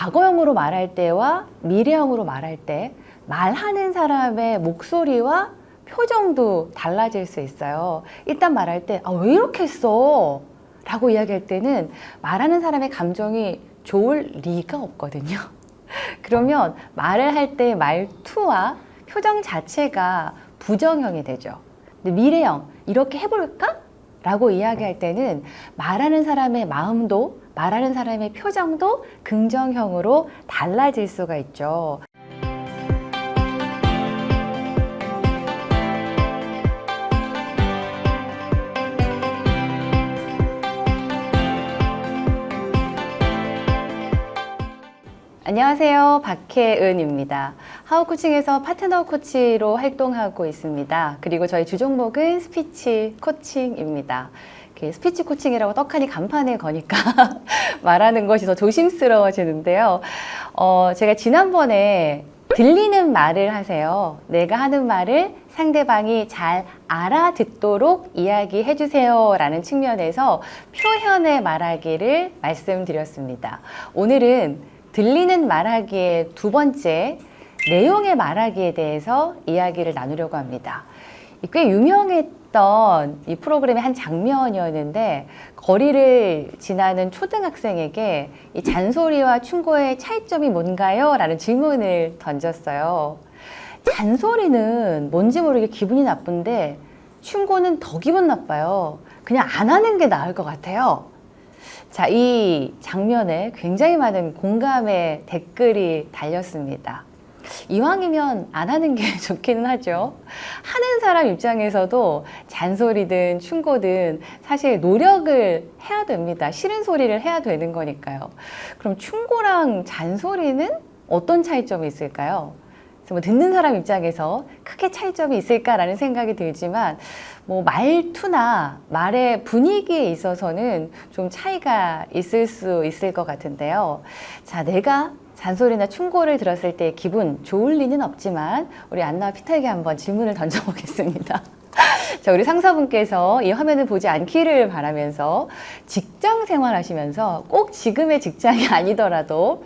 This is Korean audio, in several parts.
과거형으로 말할 때와 미래형으로 말할 때 말하는 사람의 목소리와 표정도 달라질 수 있어요. 일단 말할 때, 아, 왜 이렇게 했어? 라고 이야기할 때는 말하는 사람의 감정이 좋을 리가 없거든요. 그러면 말을 할 때 말투와 표정 자체가 부정형이 되죠. 근데 미래형, 이렇게 해볼까? 라고 이야기할 때는 말하는 사람의 마음도 말하는 사람의 표정도 긍정형으로 달라질 수가 있죠. 안녕하세요. 박혜은입니다. 하우코칭에서 파트너 코치로 활동하고 있습니다. 그리고 저희 주종목은 스피치 코칭입니다. 스피치 코칭이라고 떡하니 간판을 거니까 말하는 것이 더 조심스러워지는데요. 제가 지난번에 들리는 말을 하세요. 내가 하는 말을 상대방이 잘 알아듣도록 이야기해 주세요 라는 측면에서 표현의 말하기를 말씀드렸습니다. 오늘은 들리는 말하기의 두 번째, 내용의 말하기에 대해서 이야기를 나누려고 합니다. 꽤 유명했던 이 프로그램의 한 장면이었는데 거리를 지나는 초등학생에게 이 잔소리와 충고의 차이점이 뭔가요? 라는 질문을 던졌어요. 잔소리는 뭔지 모르게 기분이 나쁜데 충고는 더 기분 나빠요. 그냥 안 하는 게 나을 것 같아요. 자, 이 장면에 굉장히 많은 공감의 댓글이 달렸습니다. 이왕이면 안 하는 게 좋기는 하죠. 하는 사람 입장에서도 잔소리든 충고든 사실 노력을 해야 됩니다. 싫은 소리를 해야 되는 거니까요. 그럼 충고랑 잔소리는 어떤 차이점이 있을까요? 뭐 듣는 사람 입장에서 크게 차이점이 있을까라는 생각이 들지만 뭐 말투나 말의 분위기에 있어서는 좀 차이가 있을 수 있을 것 같은데요. 자, 내가 잔소리나 충고를 들었을 때 기분 좋을 리는 없지만 우리 안나와 피터에게 한번 질문을 던져보겠습니다. 자, 우리 상사분께서 이 화면을 보지 않기를 바라면서 직장 생활하시면서 꼭 지금의 직장이 아니더라도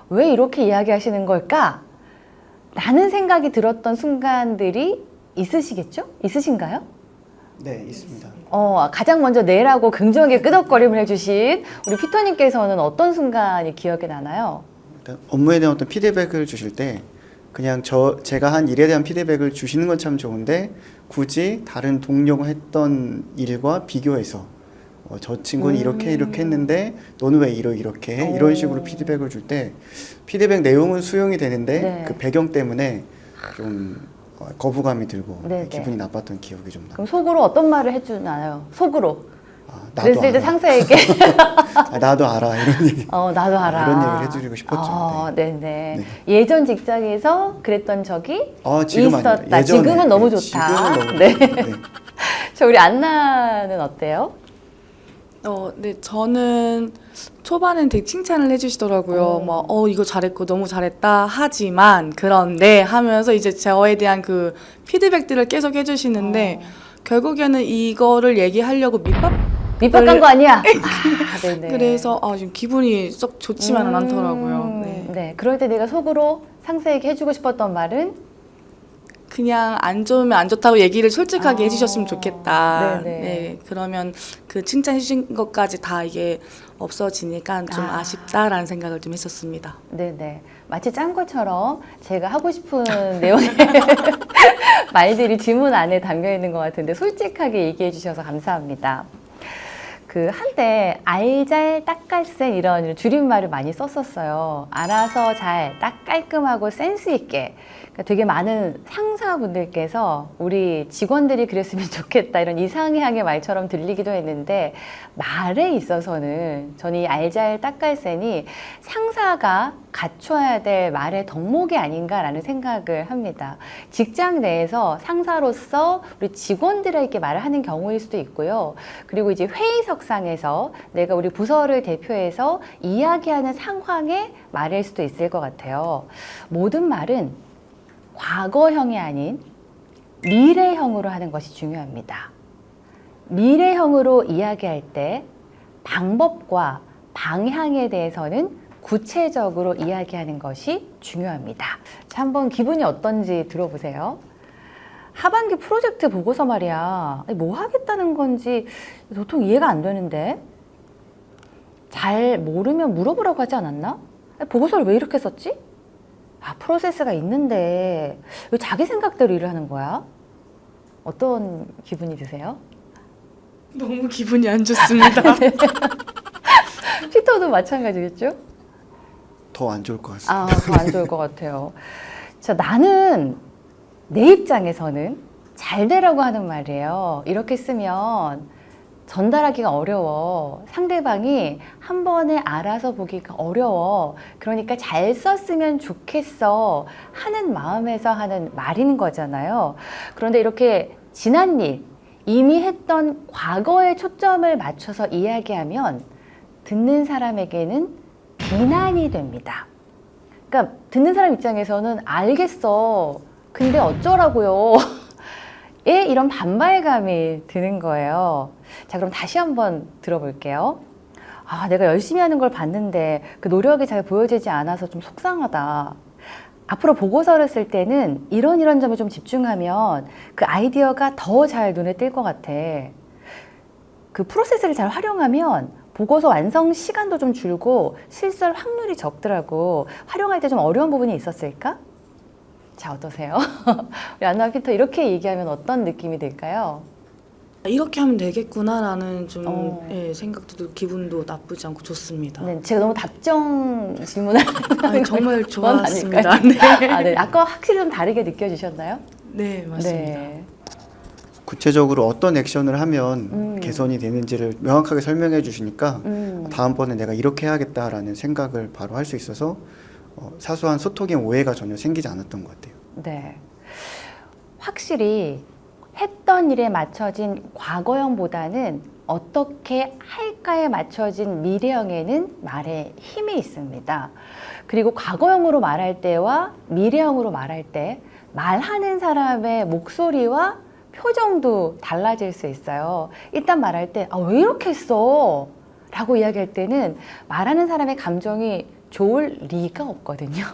왜 이렇게 이야기하시는 걸까? 라는 생각이 들었던 순간들이 있으시겠죠? 있으신가요? 네, 있습니다. 가장 먼저 내라고 긍정의 끄덕거림을 해주신 우리 피터님께서는 어떤 순간이 기억에 나나요? 일단 업무에 대한 어떤 피드백을 주실 때 그냥 제가 한 일에 대한 피드백을 주시는 건 참 좋은데 굳이 다른 동료가 했던 일과 비교해서 저 친구는 이렇게 했는데 너는 왜 이렇게 해? 이런 식으로 피드백을 줄 때 피드백 내용은 수용이 되는데 네. 그 배경 때문에 좀 거부감이 들고 네, 기분이 나빴던 기억이 좀 나요. 그럼 속으로 어떤 말을 해주나요? 속으로. 나도 그랬을 때 알아. 상사에게 나도 알아 이런 얘기. 나도 알아. 이런 얘기를 해드리고 싶었죠. 네네. 네. 예전 직장에서 그랬던 적이 지금 있었다. 아니에요. 예전에. 지금은 너무 네, 좋다. 지금은 너무 네. 좋다. 네. 저 우리 안나는 어때요? 네, 저는 초반엔 되게 칭찬을 해주시더라고요. 이거 잘했고 너무 잘했다 하지만 그런데 하면서 이제 저에 대한 그 피드백들을 계속 해주시는데 결국에는 이거를 얘기하려고 밑밥간 거 아니야? 네네. 그래서 지금 기분이 썩 좋지만은 않더라고요. 네. 네. 그럴 때 내가 속으로 상사에게 해주고 싶었던 말은 그냥 안 좋으면 안 좋다고 얘기를 솔직하게 해주셨으면 좋겠다. 네네. 네, 그러면 그 칭찬해 주신 것까지 다 이게 없어지니까 좀 아쉽다라는 생각을 좀 했었습니다. 네네. 마치 짠 것처럼 제가 하고 싶은 내용의 말들이 질문 안에 담겨 있는 것 같은데 솔직하게 얘기해 주셔서 감사합니다. 한때 알잘 딱깔센 이런 줄임말을 많이 썼었어요. 알아서 잘, 딱 깔끔하고 센스 있게. 그러니까 되게 많은 상사분들께서 우리 직원들이 그랬으면 좋겠다 이런 이상향의 말처럼 들리기도 했는데 말에 있어서는 저는 이 알잘 딱깔센이 상사가 갖춰야 될 말의 덕목이 아닌가라는 생각을 합니다. 직장 내에서 상사로서 우리 직원들에게 말을 하는 경우일 수도 있고요. 그리고 이제 회의석상에서 내가 우리 부서를 대표해서 이야기하는 상황에 말일 수도 있을 것 같아요. 모든 말은 과거형이 아닌 미래형으로 하는 것이 중요합니다. 미래형으로 이야기할 때 방법과 방향에 대해서는 구체적으로 이야기하는 것이 중요합니다. 자, 한번 기분이 어떤지 들어보세요. 하반기 프로젝트 보고서 말이야. 뭐 하겠다는 건지 도통 이해가 안 되는데. 잘 모르면 물어보라고 하지 않았나? 보고서를 왜 이렇게 썼지? 아, 프로세스가 있는데 왜 자기 생각대로 일을 하는 거야? 어떤 기분이 드세요? 너무 기분이 안 좋습니다. 피터도 마찬가지겠죠? 더 안 좋을 것 같습니다. 아, 더 안 좋을 것 같아요. 자, 나는 내 입장에서는 잘 되라고 하는 말이에요. 이렇게 쓰면 전달하기가 어려워. 상대방이 한 번에 알아서 보기가 어려워. 그러니까 잘 썼으면 좋겠어 하는 마음에서 하는 말인 거잖아요. 그런데 이렇게 지난 일, 이미 했던 과거에 초점을 맞춰서 이야기하면 듣는 사람에게는 비난이 됩니다. 그러니까 듣는 사람 입장에서는 알겠어. 근데 어쩌라고요? 예, 이런 반발감이 드는 거예요. 자, 그럼 다시 한번 들어볼게요. 아, 내가 열심히 하는 걸 봤는데 그 노력이 잘 보여지지 않아서 좀 속상하다. 앞으로 보고서를 쓸 때는 이런 점에 좀 집중하면 그 아이디어가 더 잘 눈에 띌 것 같아. 그 프로세스를 잘 활용하면 보고서 완성 시간도 좀 줄고 실수할 확률이 적더라고. 활용할 때 좀 어려운 부분이 있었을까? 자, 어떠세요? 우리 안나 피터 이렇게 얘기하면 어떤 느낌이 들까요? 이렇게 하면 되겠구나라는 좀 예, 생각도 들고 기분도 나쁘지 않고 좋습니다. 네, 제가 너무 답정 질문을 아니, 정말 건 좋았습니다. 아닐까요? 네. 아, 네. 아까 확실히 좀 다르게 느껴지셨나요? 네, 맞습니다. 네. 구체적으로 어떤 액션을 하면 개선이 되는지를 명확하게 설명해 주시니까 다음번에 내가 이렇게 해야겠다라는 생각을 바로 할 수 있어서 사소한 소통의 오해가 전혀 생기지 않았던 것 같아요. 네. 확실히 했던 일에 맞춰진 과거형보다는 어떻게 할까에 맞춰진 미래형에는 말에 힘이 있습니다. 그리고 과거형으로 말할 때와 미래형으로 말할 때 말하는 사람의 목소리와 표정도 달라질 수 있어요. 일단 말할 때, 아, 왜 이렇게 했어? 라고 이야기할 때는 말하는 사람의 감정이 좋을 리가 없거든요.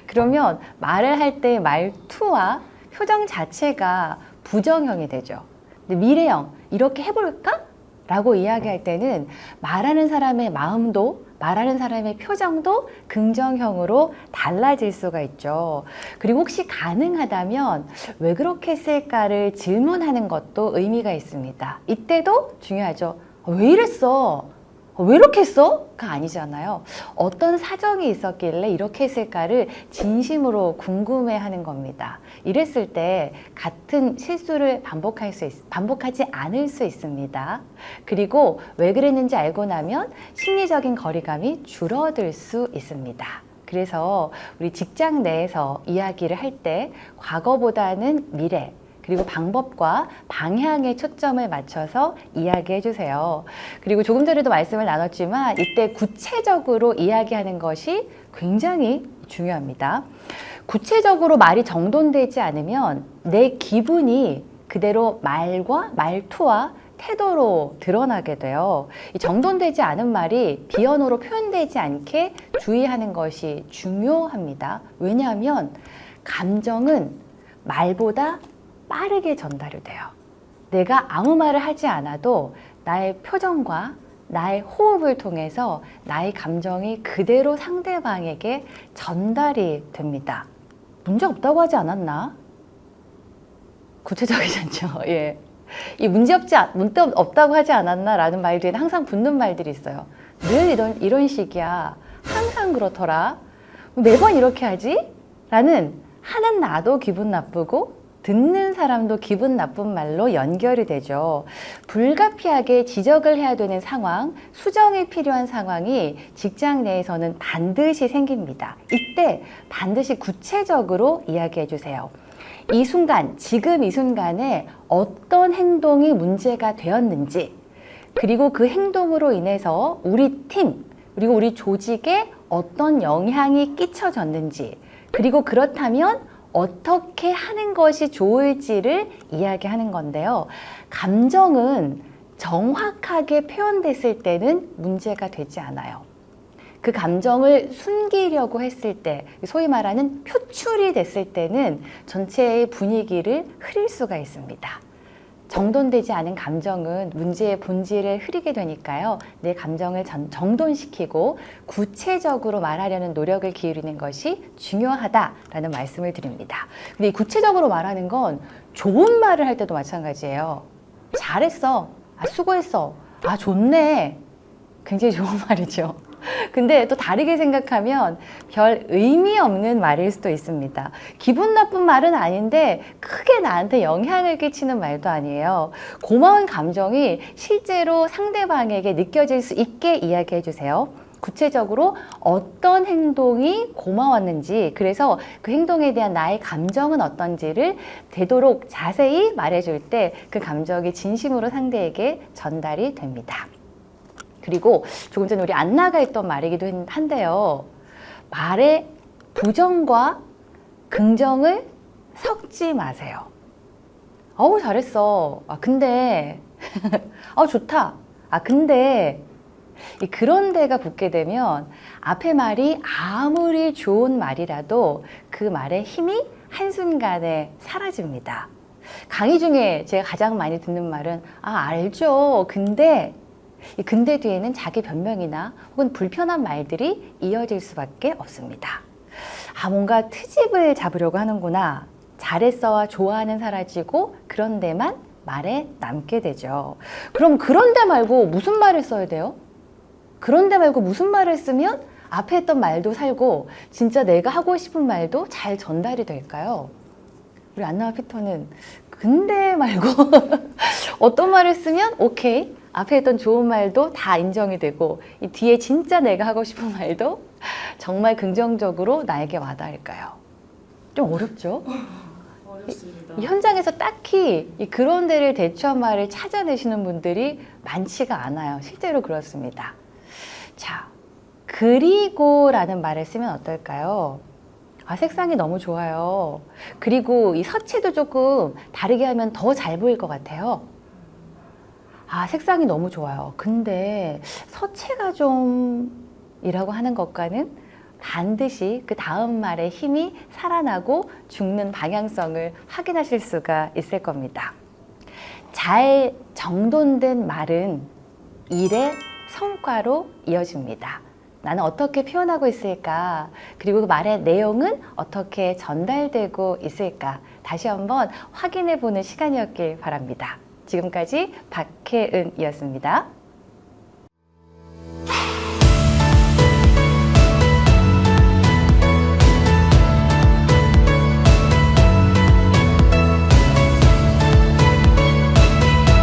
그러면 말을 할 때 말투와 표정 자체가 부정형이 되죠. 근데 미래형, 이렇게 해볼까? 라고 이야기할 때는 말하는 사람의 마음도 말하는 사람의 표정도 긍정형으로 달라질 수가 있죠. 그리고 혹시 가능하다면 왜 그렇게 했을까를 질문하는 것도 의미가 있습니다. 이때도 중요하죠. 왜 이랬어? 왜 이렇게 했어? 가 아니잖아요. 어떤 사정이 있었길래 이렇게 했을까를 진심으로 궁금해하는 겁니다. 이랬을 때 같은 실수를 반복하지 않을 수 있습니다. 그리고 왜 그랬는지 알고 나면 심리적인 거리감이 줄어들 수 있습니다. 그래서 우리 직장 내에서 이야기를 할 때 과거보다는 미래, 그리고 방법과 방향에 초점을 맞춰서 이야기해 주세요. 그리고 조금 전에도 말씀을 나눴지만 이때 구체적으로 이야기하는 것이 굉장히 중요합니다. 구체적으로 말이 정돈되지 않으면 내 기분이 그대로 말과 말투와 태도로 드러나게 돼요. 이 정돈되지 않은 말이 비언어로 표현되지 않게 주의하는 것이 중요합니다. 왜냐하면 감정은 말보다 빠르게 전달이 돼요. 내가 아무 말을 하지 않아도 나의 표정과 나의 호흡을 통해서 나의 감정이 그대로 상대방에게 전달이 됩니다. 문제 없다고 하지 않았나? 구체적이지 않죠. 예. 이 문제 없다고 하지 않았나? 라는 말 뒤에는 항상 붙는 말들이 있어요. 늘 이런 식이야. 항상 그렇더라. 매번 이렇게 하지? 라는 하는 나도 기분 나쁘고 듣는 사람도 기분 나쁜 말로 연결이 되죠. 불가피하게 지적을 해야 되는 상황, 수정이 필요한 상황이 직장 내에서는 반드시 생깁니다. 이때 반드시 구체적으로 이야기해 주세요. 이 순간, 지금 이 순간에 어떤 행동이 문제가 되었는지, 그리고 그 행동으로 인해서 우리 팀, 그리고 우리 조직에 어떤 영향이 끼쳐졌는지, 그리고 그렇다면 어떻게 하는 것이 좋을지를 이야기하는 건데요. 감정은 정확하게 표현됐을 때는 문제가 되지 않아요. 그 감정을 숨기려고 했을 때, 소위 말하는 표출이 됐을 때는 전체의 분위기를 흐릴 수가 있습니다. 정돈되지 않은 감정은 문제의 본질을 흐리게 되니까요. 내 감정을 정돈시키고 구체적으로 말하려는 노력을 기울이는 것이 중요하다라는 말씀을 드립니다. 근데 이 구체적으로 말하는 건 좋은 말을 할 때도 마찬가지예요. 잘했어. 아, 수고했어. 아, 좋네. 굉장히 좋은 말이죠. 근데 또 다르게 생각하면 별 의미 없는 말일 수도 있습니다. 기분 나쁜 말은 아닌데 크게 나한테 영향을 끼치는 말도 아니에요. 고마운 감정이 실제로 상대방에게 느껴질 수 있게 이야기해 주세요. 구체적으로 어떤 행동이 고마웠는지, 그래서 그 행동에 대한 나의 감정은 어떤지를 되도록 자세히 말해줄 때 그 감정이 진심으로 상대에게 전달이 됩니다. 그리고 조금 전에 우리 안나가 했던 말이기도 한데요. 말에 부정과 긍정을 섞지 마세요. 어우, 잘했어. 아, 근데. 좋다. 아, 근데. 그런 데가 붙게 되면 앞에 말이 아무리 좋은 말이라도 그 말의 힘이 한순간에 사라집니다. 강의 중에 제가 가장 많이 듣는 말은 알죠. 근데 이 근데 뒤에는 자기 변명이나 혹은 불편한 말들이 이어질 수밖에 없습니다. 뭔가 트집을 잡으려고 하는구나. 잘했어와 좋아하는 사라지고 그런데만 말에 남게 되죠. 그럼 그런데 말고 무슨 말을 써야 돼요? 그런데 말고 무슨 말을 쓰면 앞에 했던 말도 살고 진짜 내가 하고 싶은 말도 잘 전달이 될까요? 우리 안나와 피터는 근데 말고 어떤 말을 쓰면 오케이, 앞에 했던 좋은 말도 다 인정이 되고 이 뒤에 진짜 내가 하고 싶은 말도 정말 긍정적으로 나에게 와닿을까요? 좀 어렵죠? 어렵습니다. 이 현장에서 딱히 그런 데를 대처한 말을 찾아내시는 분들이 많지가 않아요. 실제로 그렇습니다. 자, 그리고라는 말을 쓰면 어떨까요? 색상이 너무 좋아요. 그리고 이 서체도 조금 다르게 하면 더 잘 보일 것 같아요. 색상이 너무 좋아요. 근데 서체가 좀 이라고 하는 것과는 반드시 그 다음 말의 힘이 살아나고 죽는 방향성을 확인하실 수가 있을 겁니다. 잘 정돈된 말은 일의 성과로 이어집니다. 나는 어떻게 표현하고 있을까? 그리고 그 말의 내용은 어떻게 전달되고 있을까? 다시 한번 확인해 보는 시간이었길 바랍니다. 지금까지 박혜은이었습니다.